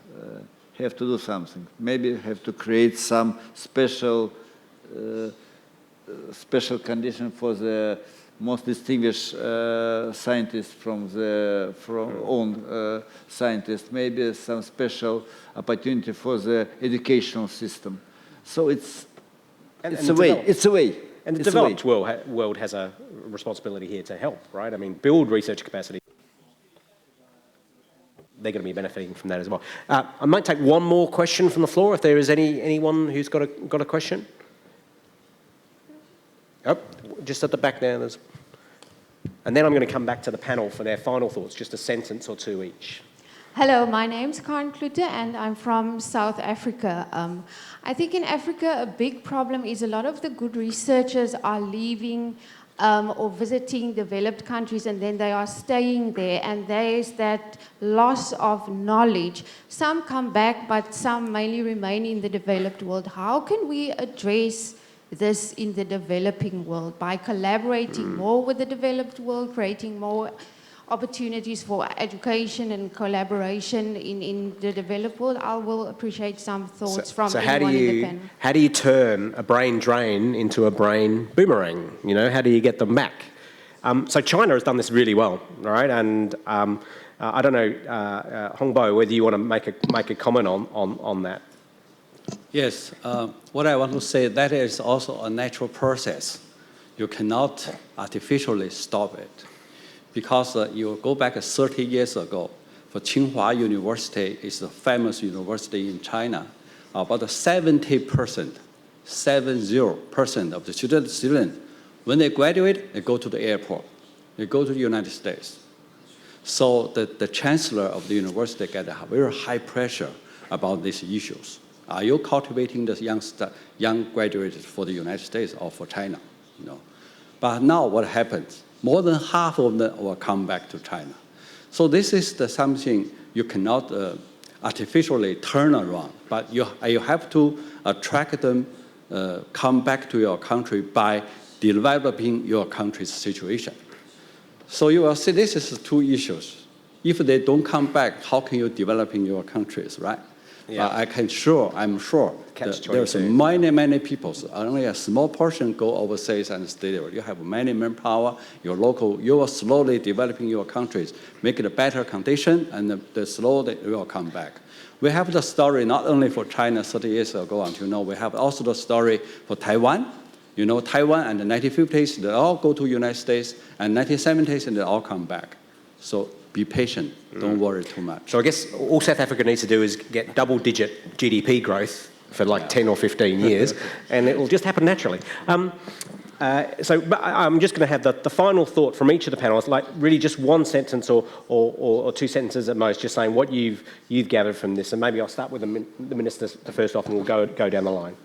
have to do something. Maybe have to create some special condition for the most distinguished scientists from own scientists. Maybe some special opportunity for the educational system. So it's a way. It's a way.
And the developed world has a responsibility here to help, right? I mean, build research capacity. They're going to be benefiting from that as well. I might take one more question from the floor if there is anyone who's got a question. Oh, just at the back there. And then I'm going to come back to the panel for their final thoughts, just a sentence or two each.
Hello, my name's Karen Klute and I'm from South Africa. I think in Africa a big problem is a lot of the good researchers are leaving or visiting developed countries and then they are staying there and there is that loss of knowledge. Some come back but some mainly remain in the developed world. How can we address this in the developing world by collaborating more with the developed world, creating more opportunities for education and collaboration in the developed world? I will appreciate some thoughts from anyone in the panel.
How do you turn a brain drain into a brain boomerang? You know, how do you get them back? So China has done this really well, all right? And I don't know, Hongbo, whether you want to make a comment on that.
Yes, what I want to say, that is also a natural process. You cannot artificially stop it. Because you go back 30 years ago, for Tsinghua University is a famous university in China. About 70% of the students, when they graduate, they go to the airport. They go to the United States. So the chancellor of the university get a very high pressure about these issues. Are you cultivating the young graduates for the United States or for China? You know? But now what happens? More than half of them will come back to China. So this is something you cannot artificially turn around, but you have to attract them, come back to your country by developing your country's situation. So you will see this is two issues. If they don't come back, how can you develop in your countries, right? Yeah. I'm sure there's many people. Only a small portion go overseas and stay there. You have many manpower. You are slowly developing your countries, make it a better condition, and slowly you will come back. We have the story not only for China 30 years ago until now. We have also the story for Taiwan. You know, Taiwan and the 1950s, they all go to the United States, and 1970s, and they all come back. So be patient. Don't worry too much.
So I guess all South Africa needs to do is get double-digit GDP growth for like 10 or 15 years, and it will just happen naturally. So I'm just going to have the final thought from each of the panelists, like really just one sentence or two sentences at most, just saying what you've gathered from this. And maybe I'll start with the minister first off, and we'll go down the line.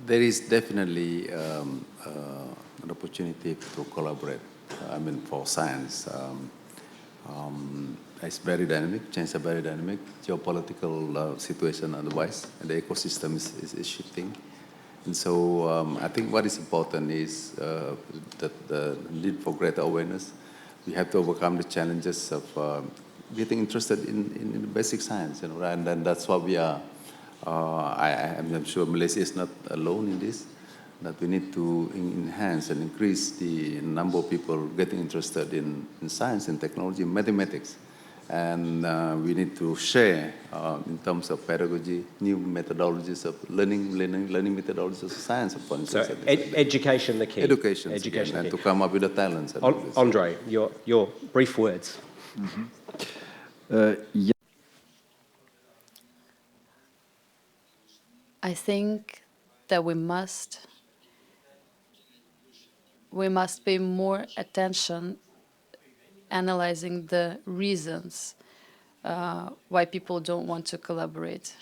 There is definitely an opportunity to collaborate. For science, it's very dynamic, change is very dynamic, geopolitical situation otherwise, and the ecosystem is shifting. And so I think what is important is that the need for greater awareness. We have to overcome the challenges of getting interested in the basic science, right? And then that's what we are. I'm sure Malaysia is not alone in this. That we need to enhance and increase the number of people getting interested in science and technology, mathematics. And we need to share in terms of pedagogy, new methodologies of learning methodologies of science, for instance.
So education the key.
Education and to come up with the talents.
Andrei, your brief words.
I think that we must pay more attention analyzing the reasons why people don't want to collaborate.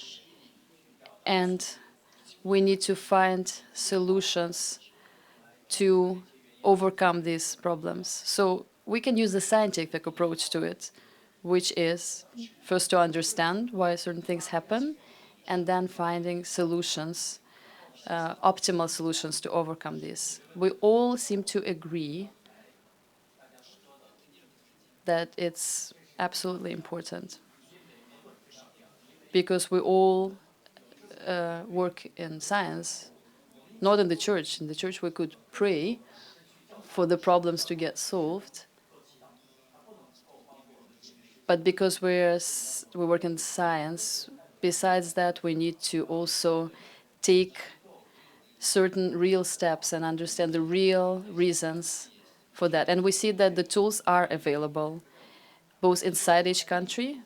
And we need to find solutions to overcome these problems. So we can use the scientific approach to it, which is first to understand why certain things happen, and then finding solutions, optimal solutions to overcome this. We all seem to agree that it's absolutely important because we all work in science, not in the church. In the church we could pray for the problems to get solved, but because we work in science, besides that we need to also take certain real steps and understand the real reasons for that. And we see that the tools are available, both inside each country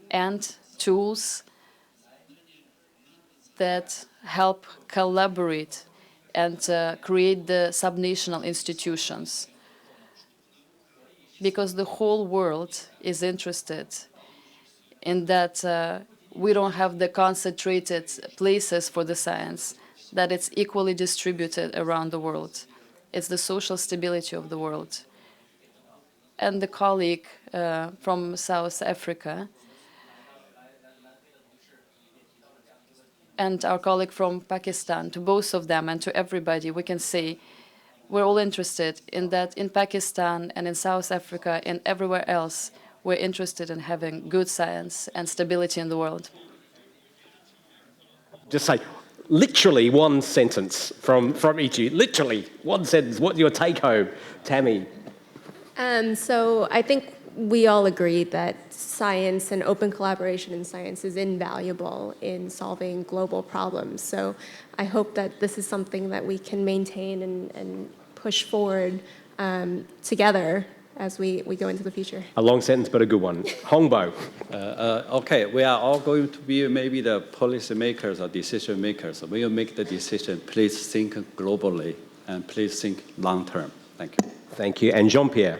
and tools that help collaborate and create the subnational institutions. Because the whole world is interested in that we don't have the concentrated places for the science, that it's equally distributed around the world. It's the social stability of the world. And the colleague from South Africa and our colleague from Pakistan, to both of them and to everybody, we can say we're all interested in that in Pakistan and in South Africa and everywhere else, we're interested in having good science and stability in the world.
Just say literally one sentence from each of you. Literally one sentence. What's your take home, Tammy?
So I think we all agree that science and open collaboration in science is invaluable in solving global problems. So I hope that this is something that we can maintain and push forward together as we go into the future.
A long sentence, but a good one. Hongbo.
Okay, we are all going to be maybe the policy makers or decision makers. When you make the decision, please think globally and please think long term. Thank you.
Thank you. And Jean-Pierre.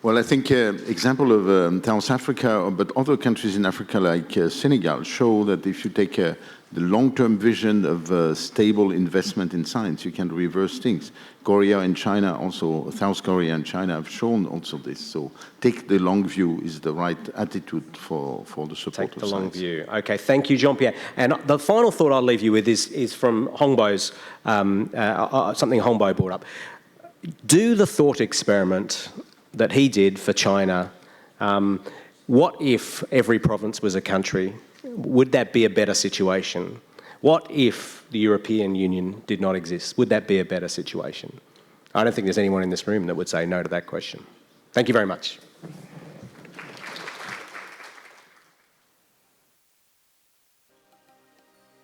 Well, I think example of South Africa, but other countries in Africa like Senegal show that if you take the long-term vision of stable investment in science, you can reverse things. Korea and China also, South Korea and China have shown also this. So take the long view is the right attitude for the support of science. Take the long
view. Okay, thank you, Jean-Pierre. And the final thought I'll leave you with is from Hongbo's, something Hongbo brought up. Do the thought experiment that he did for China. What if every province was a country? Would that be a better situation? What if the European Union did not exist? Would that be a better situation? I don't think there's anyone in this room that would say no to that question. Thank you very much.